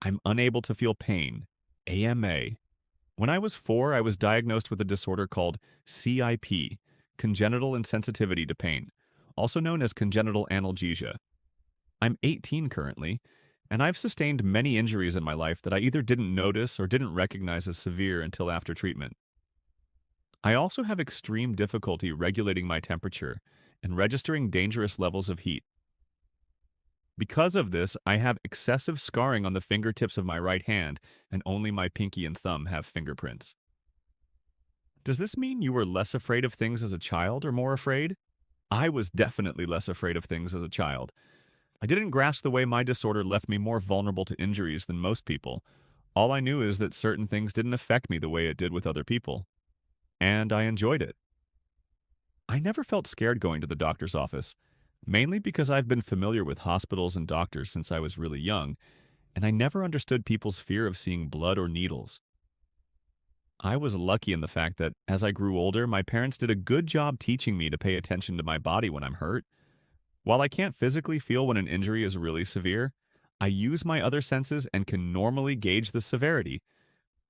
I'm unable to feel pain, AMA. When I was 4, I was diagnosed with a disorder called CIP, congenital insensitivity to pain, also known as congenital analgesia. I'm 18 currently, and I've sustained many injuries in my life that I either didn't notice or didn't recognize as severe until after treatment. I also have extreme difficulty regulating my temperature and registering dangerous levels of heat. Because of this, I have excessive scarring on the fingertips of my right hand, and only my pinky and thumb have fingerprints. Does this mean you were less afraid of things as a child or more afraid? I was definitely less afraid of things as a child. I didn't grasp the way my disorder left me more vulnerable to injuries than most people. All I knew is that certain things didn't affect me the way it did with other people, and I enjoyed it. I never felt scared going to the doctor's office, mainly because I've been familiar with hospitals and doctors since I was really young, and I never understood people's fear of seeing blood or needles. I was lucky in the fact that, as I grew older, my parents did a good job teaching me to pay attention to my body when I'm hurt. While I can't physically feel when an injury is really severe, I use my other senses and can normally gauge the severity,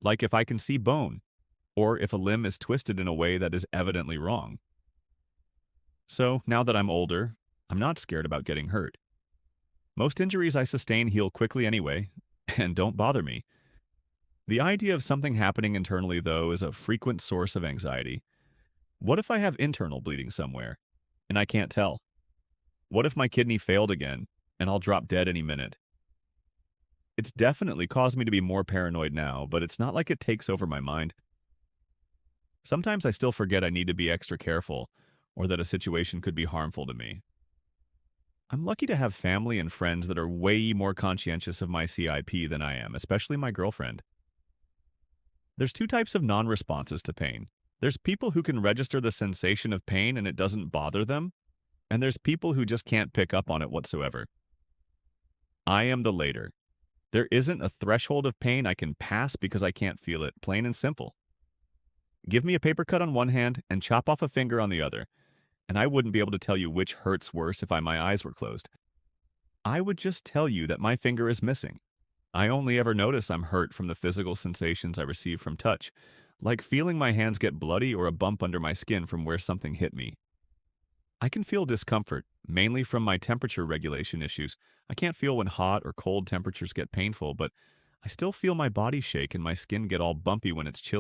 like if I can see bone, or if a limb is twisted in a way that is evidently wrong. So, now that I'm older, I'm not scared about getting hurt. Most injuries I sustain heal quickly anyway, and don't bother me. The idea of something happening internally, though, is a frequent source of anxiety. What if I have internal bleeding somewhere, and I can't tell? What if my kidney failed again, and I'll drop dead any minute? It's definitely caused me to be more paranoid now, but it's not like it takes over my mind. Sometimes I still forget I need to be extra careful, or that a situation could be harmful to me. I'm lucky to have family and friends that are way more conscientious of my CIP than I am, especially my girlfriend. There's two types of non-responses to pain. There's people who can register the sensation of pain and it doesn't bother them, and there's people who just can't pick up on it whatsoever. I am the later. There isn't a threshold of pain I can pass because I can't feel it, plain and simple. Give me a paper cut on one hand and chop off a finger on the other, and I wouldn't be able to tell you which hurts worse if my eyes were closed. I would just tell you that my finger is missing. I only ever notice I'm hurt from the physical sensations I receive from touch, like feeling my hands get bloody or a bump under my skin from where something hit me. I can feel discomfort, mainly from my temperature regulation issues. I can't feel when hot or cold temperatures get painful, but I still feel my body shake and my skin get all bumpy when it's chilly.